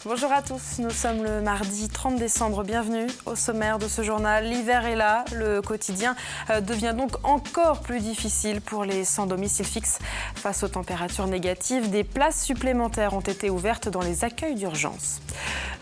Bonjour à tous, nous sommes le mardi 30 décembre, bienvenue au sommaire de ce journal. L'hiver est là, le quotidien devient donc encore plus difficile pour les sans domicile fixe. Face aux températures négatives, des places supplémentaires ont été ouvertes dans les accueils d'urgence.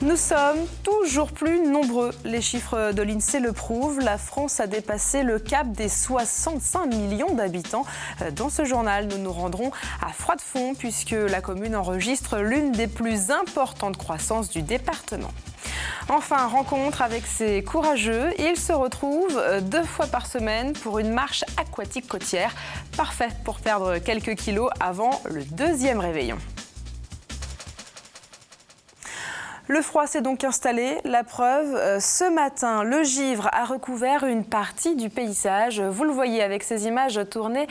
Nous sommes toujours plus nombreux, les chiffres de l'INSEE le prouvent. La France a dépassé le cap des 65 millions d'habitants. Dans ce journal, nous nous rendrons à Froidefond puisque la commune enregistre l'une des plus importantes croissance du département. Enfin, rencontre avec ces courageux. Ils se retrouvent 2 fois par semaine pour une marche aquatique côtière. Parfait pour perdre quelques kilos avant le 2e réveillon. Le froid s'est donc installé. La preuve, ce matin, le givre a recouvert une partie du paysage. Vous le voyez avec ces images tournées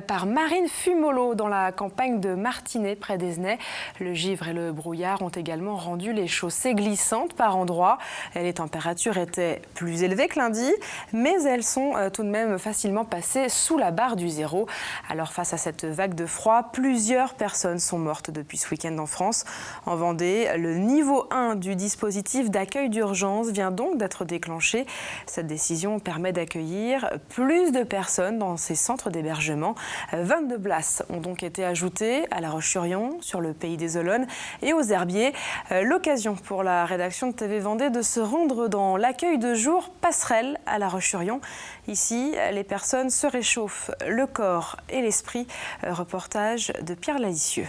par Marine Fumolo dans la campagne de Martinez, près d'Esnay. Le givre et le brouillard ont également rendu les chaussées glissantes par endroits. Les températures étaient plus élevées que lundi, mais elles sont tout de même facilement passées sous la barre du zéro. Alors face à cette vague de froid, plusieurs personnes sont mortes depuis ce week-end en France. En Vendée, le niveau 1 du dispositif d'accueil d'urgence vient donc d'être déclenché. Cette décision permet d'accueillir plus de personnes dans ces centres d'hébergement. 22 places ont donc été ajoutées à La Roche-sur-Yon, sur le Pays des Olonnes et aux Herbiers. L'occasion pour la rédaction de TV Vendée de se rendre dans l'accueil de jour Passerelle à La Roche-sur-Yon. Ici, les personnes se réchauffent le corps et l'esprit. Reportage de Pierre Lalicieux.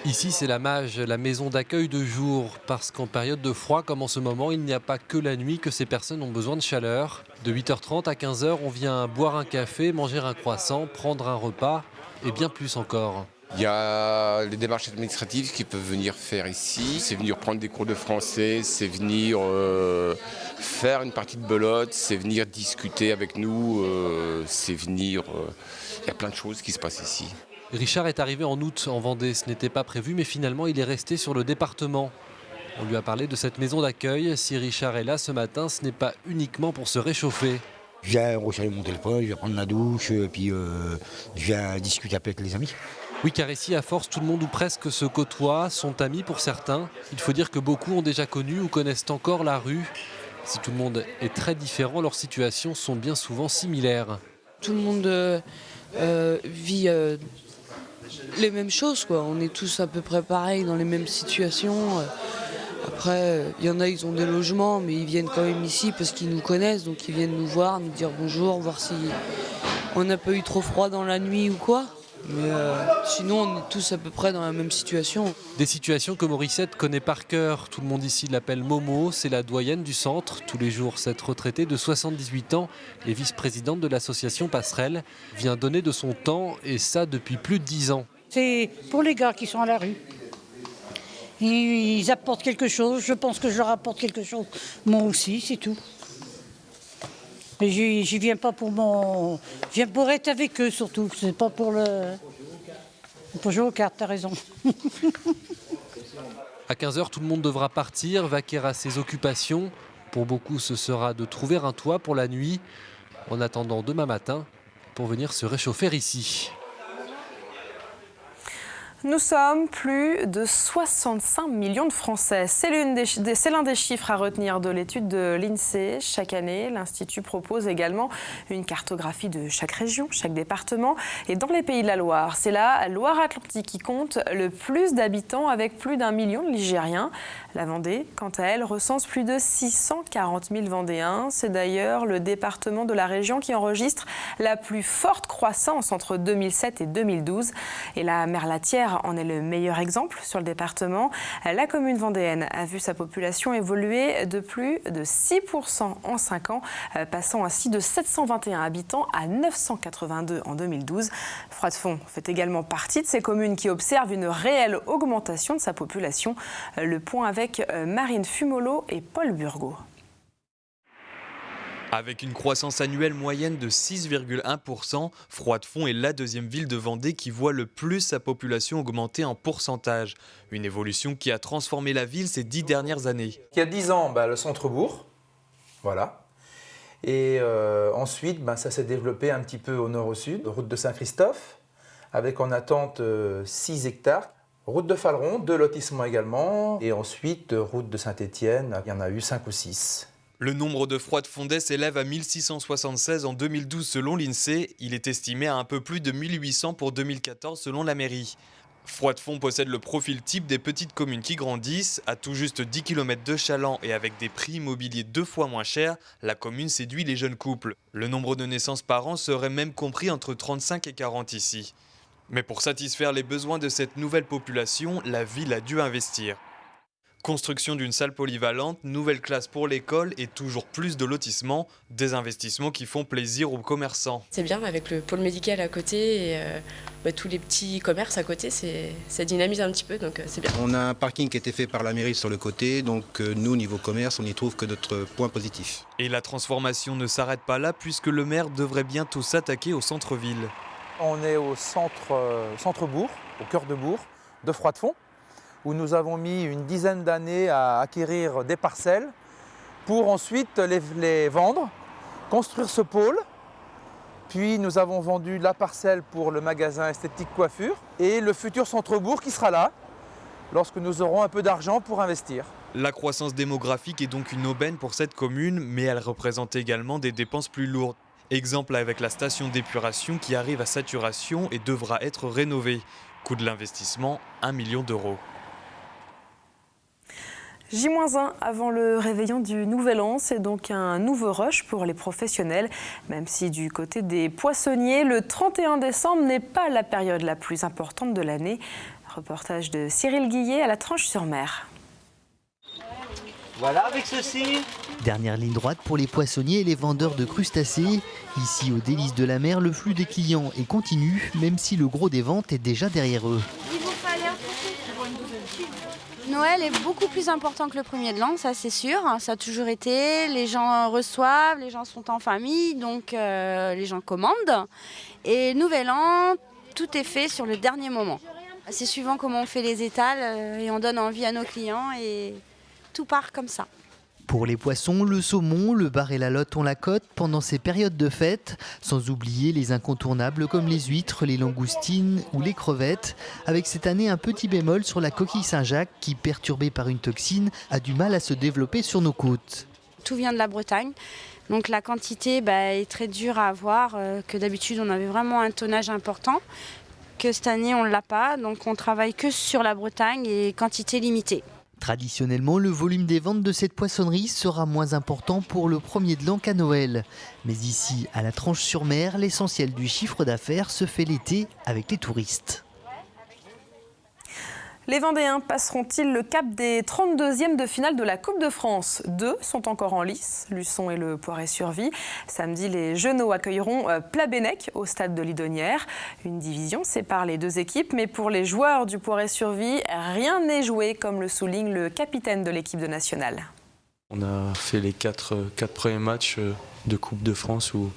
Ici, c'est la Mage, la maison d'accueil de jour, parce qu'en période de froid, comme en ce moment, il n'y a pas que la nuit que ces personnes ont besoin de chaleur. De 8h30 à 15h, on vient boire un café, manger un croissant, prendre un repas et bien plus encore. Il y a les démarches administratives qu'ils peuvent venir faire ici. C'est venir prendre des cours de français, c'est venir faire une partie de belote, c'est venir discuter avec nous, c'est venir... il y a plein de choses qui se passent ici. Richard est arrivé en août en Vendée, ce n'était pas prévu, mais finalement il est resté sur le département. On lui a parlé de cette maison d'accueil. Si Richard est là ce matin, ce n'est pas uniquement pour se réchauffer. Je viens recharger mon téléphone, je viens prendre la douche, et puis je viens discuter avec les amis. Oui, car ici, à force, tout le monde ou presque se côtoie, sont amis pour certains. Il faut dire que beaucoup ont déjà connu ou connaissent encore la rue. Si tout le monde est très différent, leurs situations sont bien souvent similaires. Tout le monde vit les mêmes choses, quoi. On est tous à peu près pareils dans les mêmes situations. Après, il y en a, ils ont des logements, mais ils viennent quand même ici parce qu'ils nous connaissent, donc ils viennent nous voir, nous dire bonjour, voir si on n'a pas eu trop froid dans la nuit ou quoi. Mais sinon, on est tous à peu près dans la même situation. Des situations que Morissette connaît par cœur. Tout le monde ici l'appelle Momo, c'est la doyenne du centre. Tous les jours, cette retraitée de 78 ans et vice-présidente de l'association Passerelle vient donner de son temps, et ça depuis plus de 10 ans. C'est pour les gars qui sont à la rue. Ils apportent quelque chose, je pense que je leur apporte quelque chose. Moi aussi, c'est tout. Mais j'y viens pas pour mon... Je viens pour être avec eux surtout, c'est pas pour le... Pour jouer aux cartes, t'as raison. À 15h, tout le monde devra partir, vaquer à ses occupations. Pour beaucoup, ce sera de trouver un toit pour la nuit, en attendant demain matin pour venir se réchauffer ici. Nous sommes plus de 65 millions de Français. C'est l'un des chiffres à retenir de l'étude de l'INSEE. Chaque année, l'Institut propose également une cartographie de chaque région, chaque département. Et dans les Pays de la Loire, c'est la Loire-Atlantique qui compte le plus d'habitants avec plus d'1 million de Ligériens. La Vendée, quant à elle, recense plus de 640 000 Vendéens. C'est d'ailleurs le département de la région qui enregistre la plus forte croissance entre 2007 et 2012. Et la Merlatière en est le meilleur exemple sur le département. La commune vendéenne a vu sa population évoluer de plus de 6% en 5 ans, passant ainsi de 721 habitants à 982 en 2012. Froidefond fait également partie de ces communes qui observent une réelle augmentation de sa population. Le point avec Marine Fumolo et Paul Burgot. Avec une croissance annuelle moyenne de 6,1%, Froidefond est la deuxième ville de Vendée qui voit le plus sa population augmenter en pourcentage. Une évolution qui a transformé la ville ces 10 dernières années. Il y a 10 ans, le centre-bourg, voilà. Et ensuite, ça s'est développé un petit peu au nord au sud, route de Saint-Christophe, avec en attente 6 hectares. Route de Faleron, 2 lotissements également. Et ensuite, route de Saint-Étienne, il y en a eu 5 ou 6. Le nombre de Froide-Fondet s'élève à 1676 en 2012 selon l'INSEE. Il est estimé à un peu plus de 1800 pour 2014 selon la mairie. Froidefond possède le profil type des petites communes qui grandissent. À tout juste 10 km de Chaland et avec des prix immobiliers 2 fois moins chers, la commune séduit les jeunes couples. Le nombre de naissances par an serait même compris entre 35 et 40 ici. Mais pour satisfaire les besoins de cette nouvelle population, la ville a dû investir. Construction d'une salle polyvalente, nouvelle classe pour l'école et toujours plus de lotissements, des investissements qui font plaisir aux commerçants. C'est bien avec le pôle médical à côté et tous les petits commerces à côté, ça dynamise un petit peu, donc c'est bien. On a un parking qui a été fait par la mairie sur le côté, donc nous, niveau commerce, on n'y trouve que notre point positif. Et la transformation ne s'arrête pas là puisque le maire devrait bientôt s'attaquer au centre-ville. On est au centre-bourg, au cœur de bourg, de Froidefond, où nous avons mis une dizaine d'années à acquérir des parcelles pour ensuite les vendre, construire ce pôle. Puis nous avons vendu la parcelle pour le magasin Esthétique Coiffure et le futur centre-bourg qui sera là lorsque nous aurons un peu d'argent pour investir. La croissance démographique est donc une aubaine pour cette commune, mais elle représente également des dépenses plus lourdes. Exemple avec la station d'épuration qui arrive à saturation et devra être rénovée. Coût de l'investissement, 1 million d'euros. J-1 avant le réveillon du Nouvel An, c'est donc un nouveau rush pour les professionnels. Même si du côté des poissonniers, le 31 décembre n'est pas la période la plus importante de l'année. Reportage de Cyril Guillet à la Tranche-sur-Mer. Voilà avec ceci. Dernière ligne droite pour les poissonniers et les vendeurs de crustacés. Ici, au Délices de la Mer, le flux des clients est continu, même si le gros des ventes est déjà derrière eux. Noël est beaucoup plus important que le 1er de l'an, ça c'est sûr, ça a toujours été. Les gens reçoivent, les gens sont en famille, donc les gens commandent. Et Nouvel An, tout est fait sur le dernier moment. C'est suivant comment on fait les étals et on donne envie à nos clients et tout part comme ça. Pour les poissons, le saumon, le bar et la lotte ont la cote pendant ces périodes de fête, sans oublier les incontournables comme les huîtres, les langoustines ou les crevettes, avec cette année un petit bémol sur la coquille Saint-Jacques qui, perturbée par une toxine, a du mal à se développer sur nos côtes. Tout vient de la Bretagne, donc la quantité est très dure à avoir, que d'habitude on avait vraiment un tonnage important, que cette année on ne l'a pas, donc on travaille que sur la Bretagne et quantité limitée. Traditionnellement, le volume des ventes de cette poissonnerie sera moins important pour le 1er de l'an qu'à Noël. Mais ici, à la Tranche-sur-Mer, l'essentiel du chiffre d'affaires se fait l'été avec les touristes. Les Vendéens passeront-ils le cap des 32e de finale de la Coupe de France? 2 sont encore en lice, Luçon et le Poiré-sur-Vie. Samedi, les Genots accueilleront Plabennec au stade de Lidonnière. Une division sépare les deux équipes, mais pour les joueurs du Poiré-sur-Vie, rien n'est joué, comme le souligne le capitaine de l'équipe de nationale. On a fait les 4 premiers matchs de Coupe de France où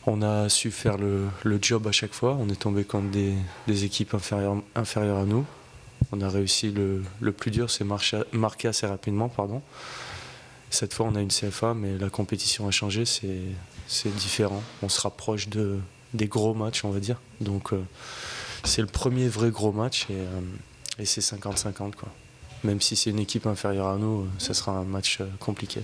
on a su faire le job à chaque fois. On est tombé contre des équipes inférieures à nous. On a réussi, le plus dur, c'est marquer assez rapidement. Cette fois, on a une CFA, mais la compétition a changé, c'est différent. On se rapproche des gros matchs, on va dire. Donc, c'est le premier vrai gros match et c'est 50-50. Même si c'est une équipe inférieure à nous, ça sera un match compliqué.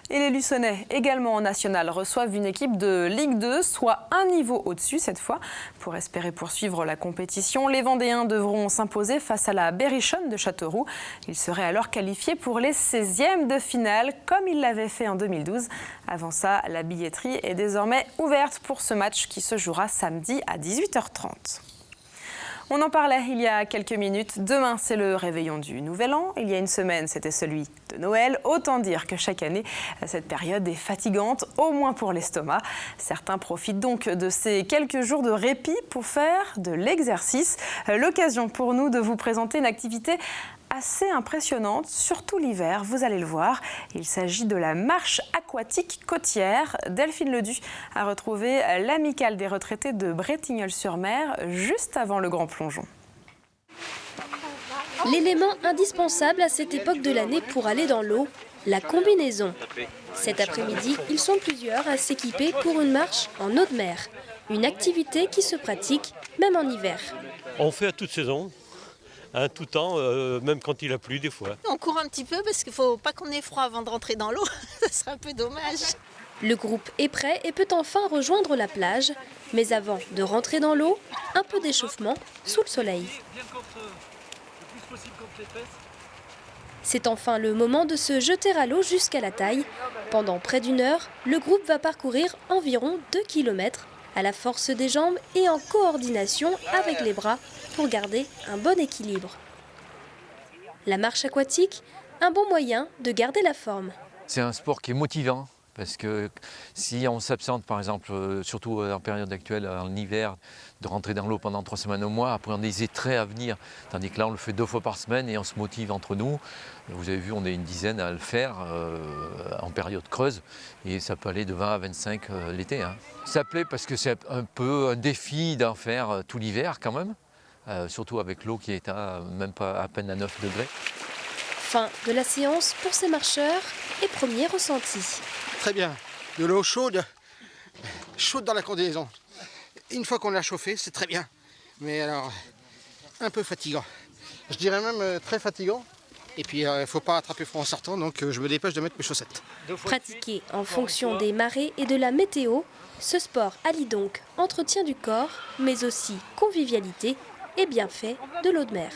Et les Luçonnais, également en national, reçoivent une équipe de Ligue 2, soit un niveau au-dessus cette fois. Pour espérer poursuivre la compétition, les Vendéens devront s'imposer face à la Berrichonne de Châteauroux. Ils seraient alors qualifiés pour les 16e de finale, comme ils l'avaient fait en 2012. Avant ça, la billetterie est désormais ouverte pour ce match qui se jouera samedi à 18h30. On en parlait il y a quelques minutes. Demain, c'est le réveillon du Nouvel An. Il y a une semaine, c'était celui de Noël. Autant dire que chaque année, cette période est fatigante, au moins pour l'estomac. Certains profitent donc de ces quelques jours de répit pour faire de l'exercice. L'occasion pour nous de vous présenter une activité assez impressionnante, surtout l'hiver, vous allez le voir. Il s'agit de la marche aquatique côtière. Delphine Ledu a retrouvé l'amicale des retraités de Bretignolles-sur-Mer juste avant le grand plongeon. L'élément indispensable à cette époque de l'année pour aller dans l'eau, la combinaison. Cet après-midi, ils sont plusieurs à s'équiper pour une marche en eau de mer. Une activité qui se pratique même en hiver. On fait à toute saison. tout temps, même quand il a plu des fois. On court un petit peu parce qu'il ne faut pas qu'on ait froid avant de rentrer dans l'eau, ça serait un peu dommage. Le groupe est prêt et peut enfin rejoindre la plage. Mais avant de rentrer dans l'eau, un peu d'échauffement sous le soleil. C'est enfin le moment de se jeter à l'eau jusqu'à la taille. Pendant près d'1 heure, le groupe va parcourir environ 2 km à la force des jambes et en coordination avec les bras pour garder un bon équilibre. La marche aquatique, un bon moyen de garder la forme. C'est un sport qui est motivant. Parce que si on s'absente, par exemple, surtout en période actuelle, en hiver, de rentrer dans l'eau pendant 3 semaines au mois, après on hésiterait à venir. Tandis que là, on le fait 2 fois par semaine et on se motive entre nous. Vous avez vu, on est une dizaine à le faire en période creuse. Et ça peut aller de 20 à 25 l'été. Ça plaît parce que c'est un peu un défi d'en faire tout l'hiver quand même. Surtout avec l'eau qui est même pas à peine à 9 degrés. Fin de la séance pour ces marcheurs et premiers ressentis. Très bien, de l'eau chaude dans la combinaison. Une fois qu'on l'a chauffée, c'est très bien. Mais alors, un peu fatigant. Je dirais même très fatigant. Et puis, il ne faut pas attraper froid en sortant, donc je me dépêche de mettre mes chaussettes. Pratiqué en fonction des marées et de la météo, ce sport allie donc entretien du corps, mais aussi convivialité et bienfaits de l'eau de mer.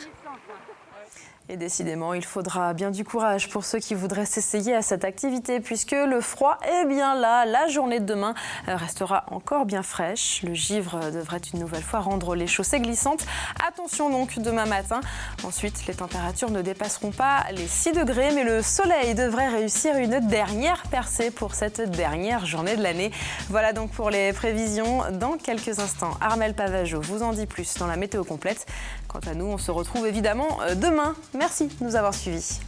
Et décidément, il faudra bien du courage pour ceux qui voudraient s'essayer à cette activité puisque le froid est bien là. La journée de demain restera encore bien fraîche. Le givre devrait une nouvelle fois rendre les chaussées glissantes. Attention donc demain matin. Ensuite, les températures ne dépasseront pas les 6 degrés, mais le soleil devrait réussir une dernière percée pour cette dernière journée de l'année. Voilà donc pour les prévisions. Dans quelques instants, Armelle Pavageau vous en dit plus dans la météo complète. Quant à nous, on se retrouve évidemment demain. Merci de nous avoir suivis.